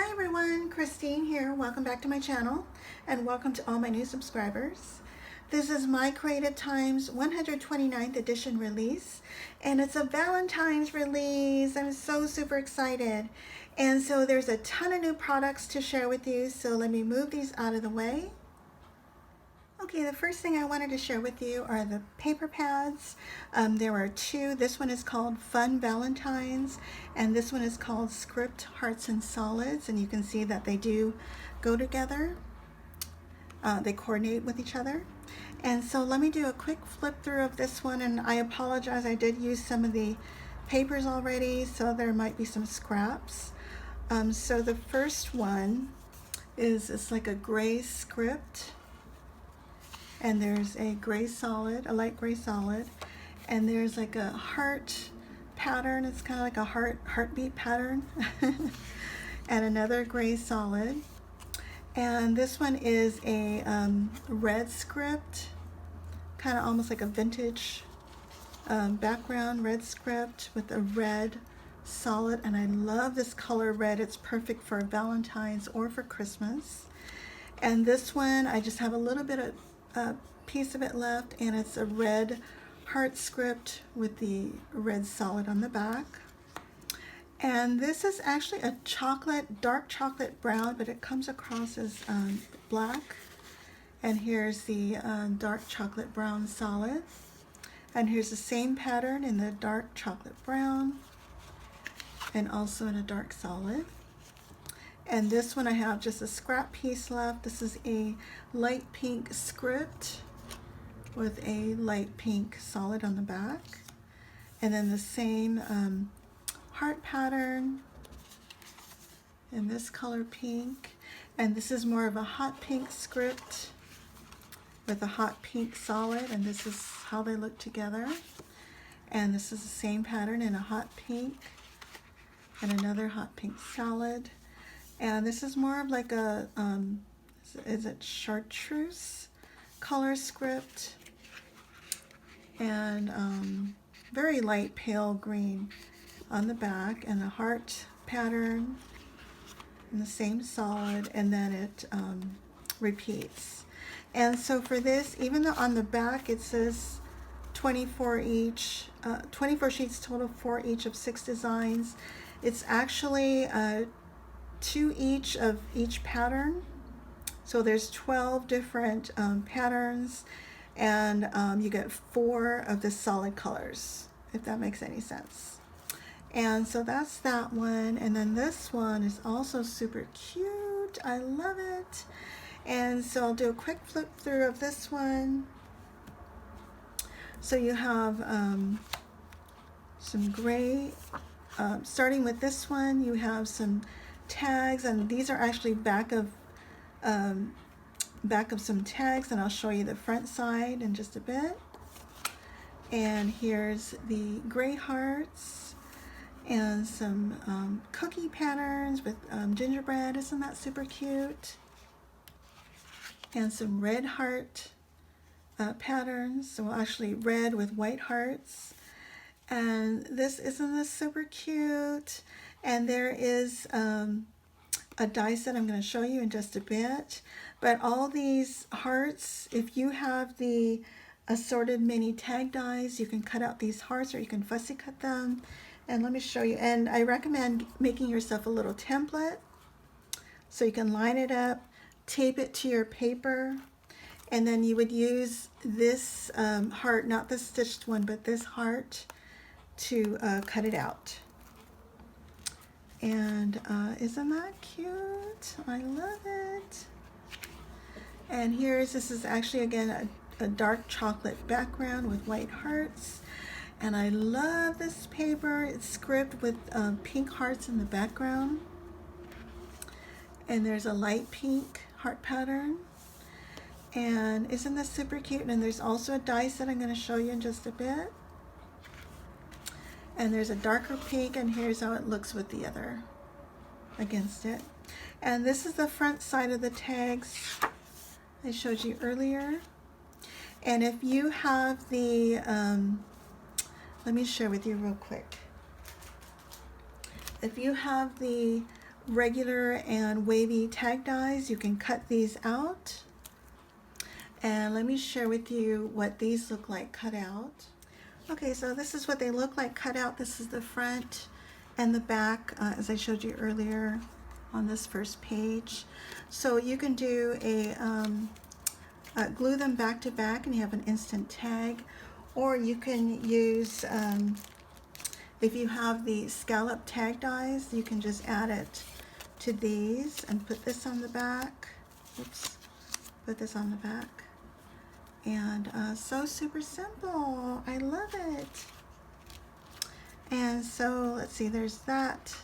Hi everyone, Christine here. Welcome back to my channel and welcome to all my new subscribers. This is my Creative Times 129th edition release and it's a Valentine's release. I'm so super excited. And so there's a ton of new products to share with you, so let me move these out of the way. Okay, the first thing I wanted to share with you are the paper pads. There are two. This one is called Fun Valentines, and this one is called Script Hearts and Solids, and you can see that they do go together. They coordinate with each other. And so let me do a quick flip through of this one, and I apologize, I did use some of the papers already, so there might be some scraps. So the first one is, it's like a gray script. And there's a gray solid, a light gray solid, and there's like a heart pattern. It's kind of like a heartbeat pattern, and another gray solid. And this one is a red script, kind of almost like a vintage background, red script with a red solid. And I love this color red. It's perfect for Valentine's or for Christmas. And this one, I just have a little bit of a piece of it left, and it's a red heart script with the red solid on the back. And this is actually a dark chocolate brown, but it comes across as black. And here's the dark chocolate brown solid. And here's the same pattern in the dark chocolate brown and also in a dark solid. And this one I have just a scrap piece left. This is a light pink script with a light pink solid on the back. And then the same heart pattern in this color pink. And this is more of a hot pink script with a hot pink solid. And this is how they look together. And this is the same pattern in a hot pink and another hot pink solid. And this is more of like a, is it chartreuse color script, and very light pale green on the back, and a heart pattern in the same solid, and then it repeats. And so for this, even though on the back it says 24 each, 24 sheets total for each of 6 designs, it's actually 2 each of each pattern. So there's 12 different patterns, and you get 4 of the solid colors, if that makes any sense. And so that's that one. And then this one is also super cute. I love it. And so I'll do a quick flip through of this one. So you have some gray, starting with this one, you have some tags, and these are actually back of some tags, and I'll show you the front side in just a bit. And here's the gray hearts and some cookie patterns with gingerbread. Isn't that super cute? And some red heart patterns, so actually red with white hearts. And isn't this super cute? And there is a die set I'm going to show you in just a bit. But all these hearts, if you have the assorted mini tag dies, you can cut out these hearts, or you can fussy cut them. And let me show you. And I recommend making yourself a little template so you can line it up, tape it to your paper, and then you would use this heart, not the stitched one, but this heart, to cut it out. And isn't that cute? I love it. And this is actually again a dark chocolate background with white hearts. And I love this paper. It's script with pink hearts in the background. And there's a light pink heart pattern. And isn't this super cute? And there's also a die set I'm going to show you in just a bit. And there's a darker pink, and here's how it looks with the other against it. And this is the front side of the tags I showed you earlier. And if you have the, let me share with you real quick. If you have the regular and wavy tag dies. You can cut these out. And let me share with you what these look like cut out. Okay, so this is what they look like cut out. This is the front and the back, as I showed you earlier on this first page. So you can do glue them back to back and you have an instant tag, or you can use, if you have the scallop tag dies, you can just add it to these and put this on the back. Oops, put this on the back. And so super simple. I love it. And so let's see, there's that.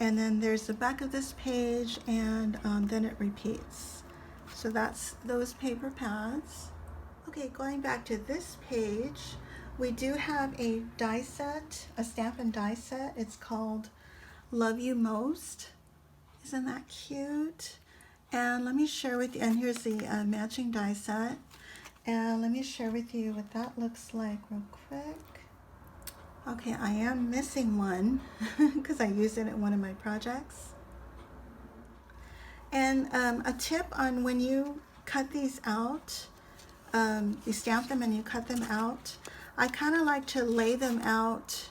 And then there's the back of this page, and then it repeats. So that's those paper pads. Okay, going back to this page, we do have a die set, a stamp and die set. It's called Love You Most. Isn't that cute? And let me share with you, and here's the matching die set. And let me share with you what that looks like real quick. Okay, I am missing one because I used it in one of my projects. And a tip on when you cut these out, you stamp them and you cut them out, I kind of like to lay them out,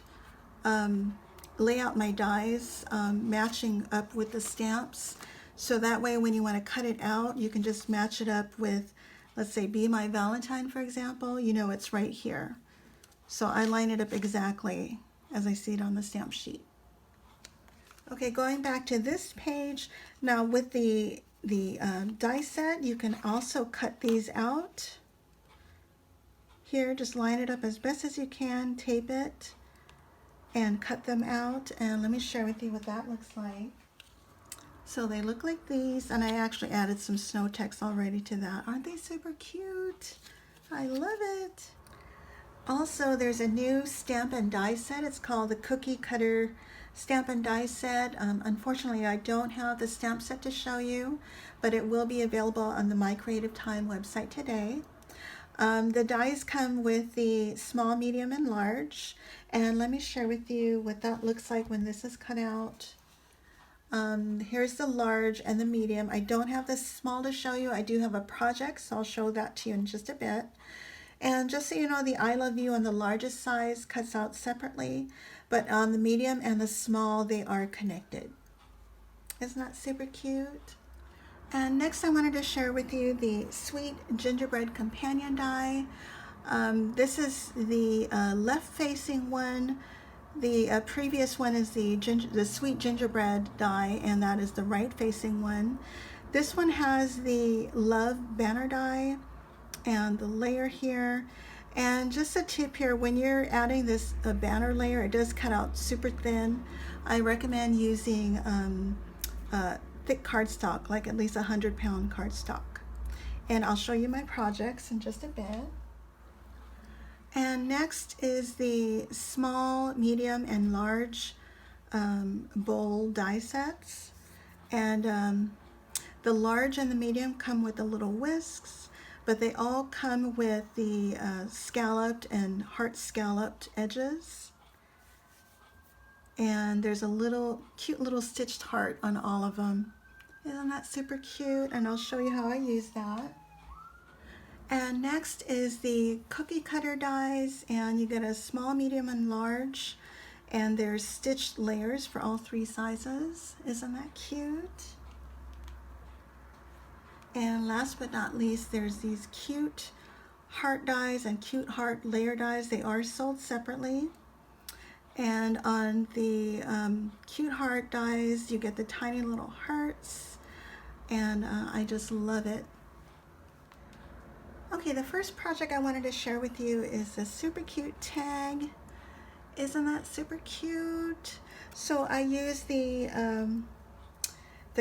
lay out my dies matching up with the stamps. So that way when you want to cut it out, you can just match it up with, let's say, Be My Valentine, for example. You know it's right here. So I line it up exactly as I see it on the stamp sheet. Okay, going back to this page, now with the die set, you can also cut these out. Here, just line it up as best as you can, tape it, and cut them out. And let me share with you what that looks like. So they look like these, and I actually added some snow text already to that. Aren't they super cute? I love it. Also, there's a new stamp and die set. It's called the Cookie Cutter Stamp and Die Set. Unfortunately, I don't have the stamp set to show you, but it will be available on the My Creative Time website today. The dies come with the small, medium, and large. And let me share with you what that looks like when this is cut out. Here's the large and the medium. I don't have the small to show you. I do have a project, so I'll show that to you in just a bit. And just so you know, the I Love You on the largest size cuts out separately, but on the medium and the small, they are connected. Isn't that super cute? And next I wanted to share with you the Sweet Gingerbread Companion die. This is the left-facing one. The previous one is the Sweet Gingerbread die, and that is the right-facing one. This one has the Love banner die and the layer here. And just a tip here, when you're adding this banner layer, it does cut out super thin. I recommend using thick cardstock, like at least 100-pound cardstock. And I'll show you my projects in just a bit. And next is the small, medium, and large bowl die sets. And the large and the medium come with the little whisks, but they all come with the scalloped and heart scalloped edges. And there's a cute little stitched heart on all of them. Isn't that super cute? And I'll show you how I use that. And next is the cookie cutter dies, and you get a small, medium, and large, and there's stitched layers for all 3 sizes. Isn't that cute? And last but not least, there's these cute heart dies and cute heart layer dies. They are sold separately. And on the cute heart dies, you get the tiny little hearts, and I just love it. Okay, the first project I wanted to share with you is a super cute tag. Isn't that super cute? So I use the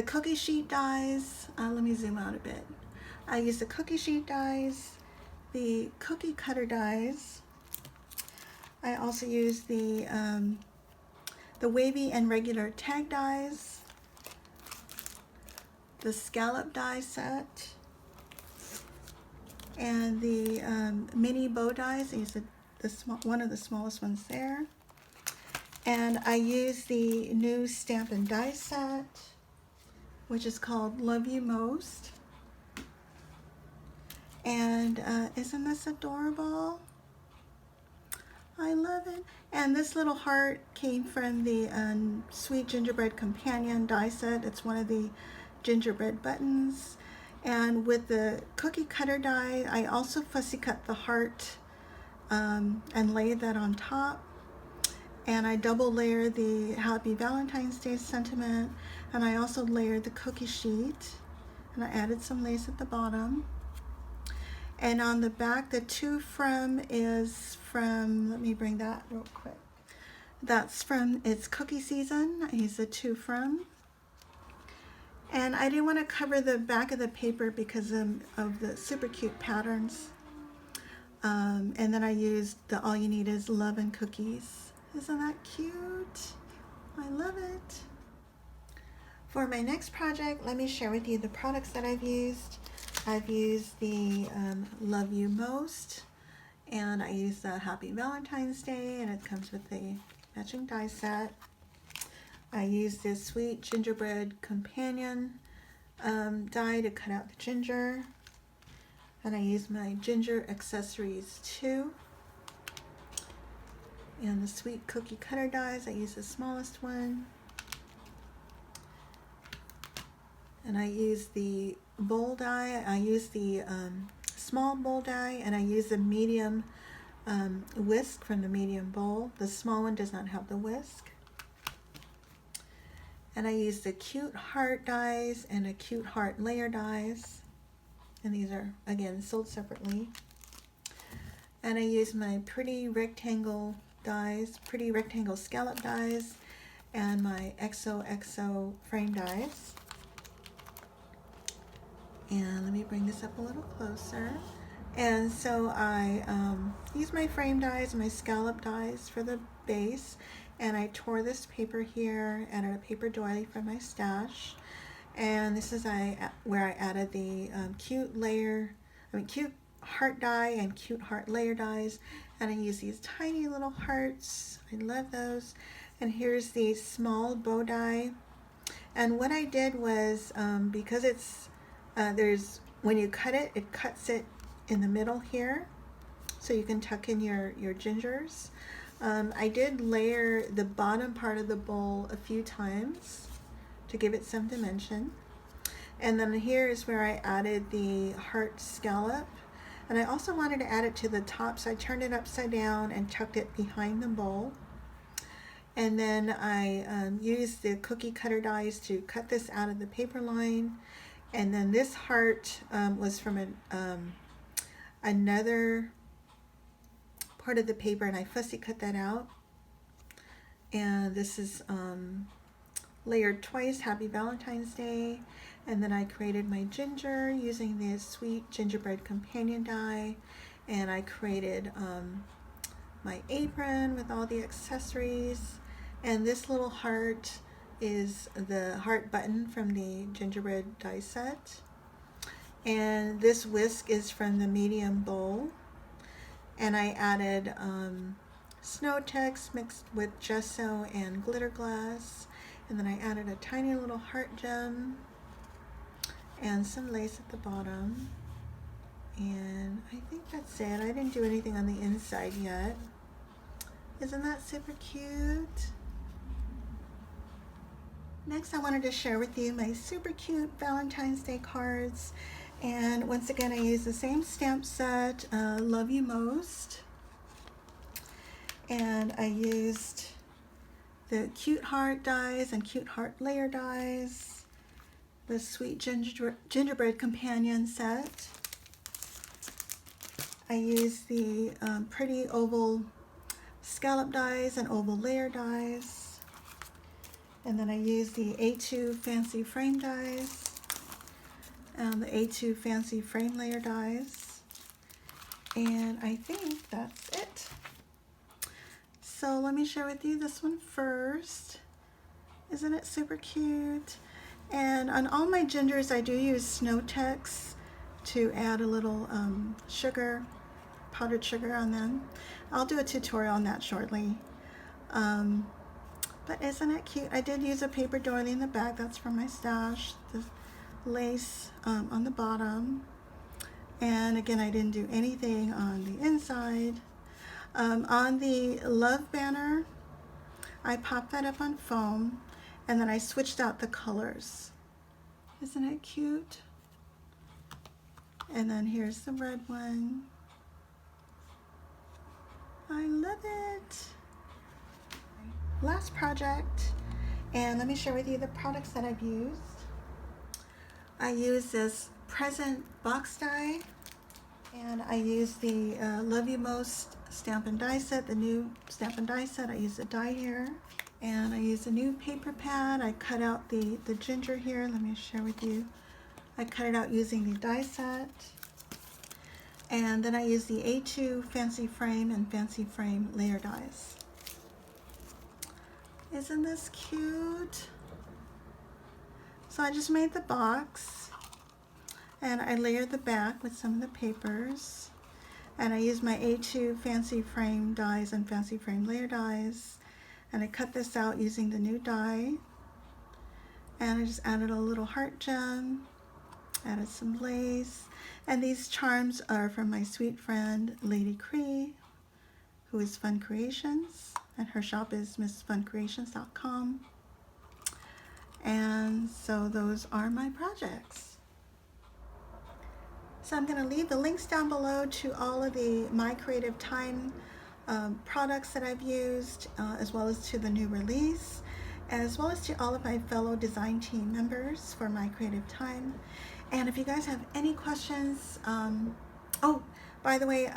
cookie sheet dies. Let me zoom out a bit. I use the cookie sheet dies, the cookie cutter dies. I also use the wavy and regular tag dies, the scallop die set, and the mini bow dies. I use one of the smallest ones there. And I use the new stamp and die set. which is called Love You Most. And isn't this adorable? I love it. And this little heart came from the Sweet Gingerbread Companion die set. It's one of the gingerbread buttons. And with the cookie cutter die, I also fussy cut the heart and laid that on top. And I double layered the Happy Valentine's Day sentiment. And I also layered the cookie sheet. And I added some lace at the bottom. And on the back, the to from is from, let me bring that real quick. That's from, it's cookie season. I used the to from. And I didn't want to cover the back of the paper because of the super cute patterns. And then I used the All You Need Is Love and Cookies. Isn't that cute? I love it. For my next project, let me share with you the products that I've used. I've used the Love You Most, and I used the Happy Valentine's Day, and it comes with the matching die set. I used this Sweet Gingerbread Companion die to cut out the ginger, and I used my ginger accessories too. And the Sweet Cookie Cutter dies, I used the smallest one. And I used the bowl die. I used the small bowl die, and I used the medium whisk from the medium bowl. The small one does not have the whisk. And I used the cute heart dies and a cute heart layer dies. And these are, again, sold separately. And I used my pretty rectangle dies, pretty rectangle scallop dies, and my XOXO frame dies. And let me bring this up a little closer. And so I used my frame dies, my scallop dies for the base, and I tore this paper here, added a paper doily from my stash, and this is where I added the cute heart die and cute heart layer dies, and I use these tiny little hearts. I love those. And here's the small bow die. And what I did was because it's when you cut it, it cuts it in the middle here, so you can tuck in your gingers. I did layer the bottom part of the bowl a few times to give it some dimension. And then here is where I added the heart scallop. And I also wanted to add it to the top, so I turned it upside down and tucked it behind the bowl. And then I used the cookie cutter dies to cut this out of the paper line. And then this heart was from another part of the paper, and I fussy cut that out. And this is layered twice, Happy Valentine's Day. And then I created my ginger using the Sweet Gingerbread Companion die. And I created my apron with all the accessories. And this little heart is the heart button from the gingerbread die set. And this whisk is from the medium bowl. And I added snow text mixed with gesso and glitter glass. And then I added a tiny little heart gem and some lace at the bottom. And I think that's it. I didn't do anything on the inside yet. Isn't that super cute? Next, I wanted to share with you my super cute Valentine's Day cards. And once again, I used the same stamp set, Love You Most. And I used the cute heart dies and cute heart layer dies, the Sweet Gingerbread Companion set. I used the pretty oval scallop dies and oval layer dies. And then I used the A2 Fancy Frame dies and the A2 Fancy Frame Layer dies. And I think that's it. So let me share with you this one first. Isn't it super cute? And on all my gingers, I do use snow text to add a little sugar, powdered sugar on them. I'll do a tutorial on that shortly. But isn't it cute? I did use a paper doily in the back. That's from my stash. The lace on the bottom. And again, I didn't do anything on the inside. On the love banner, I popped that up on foam, and then I switched out the colors. Isn't it cute? And then here's the red one. I love it. Last project, and let me share with you the products that I've used. I use this present box die, and I use the Love You Most stamp and die set, the new stamp and die set. I use the die here, and I use a new paper pad. I cut out the ginger here. Let me share with you. I cut it out using the die set. And then I use the A2 Fancy Frame and Fancy Frame layer dies. Isn't this cute? So I just made the box, and I layered the back with some of the papers, and I used my A2 Fancy Frame dies and Fancy Frame layer dies, and I cut this out using the new die, and I just added a little heart gem, added some lace, and these charms are from my sweet friend Lady Cree, who is Fun Creations, and her shop is missfuncreations.com. And so those are my projects. So I'm going to leave the links down below to all of the My Creative Time products that I've used, as well as to the new release, as well as to all of my fellow design team members for My Creative Time. And if you guys have any questions, oh, by the way,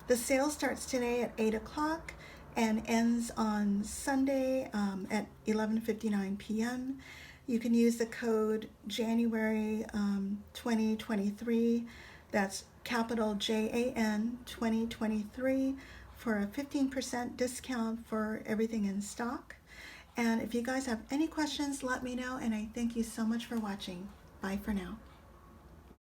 the sale starts today at 8 o'clock and ends on Sunday at 11:59 p.m. You can use the code January 2023, that's capital JAN 2023, for a 15% discount for everything in stock. And if you guys have any questions, let me know, and I thank you so much for watching. Bye for now.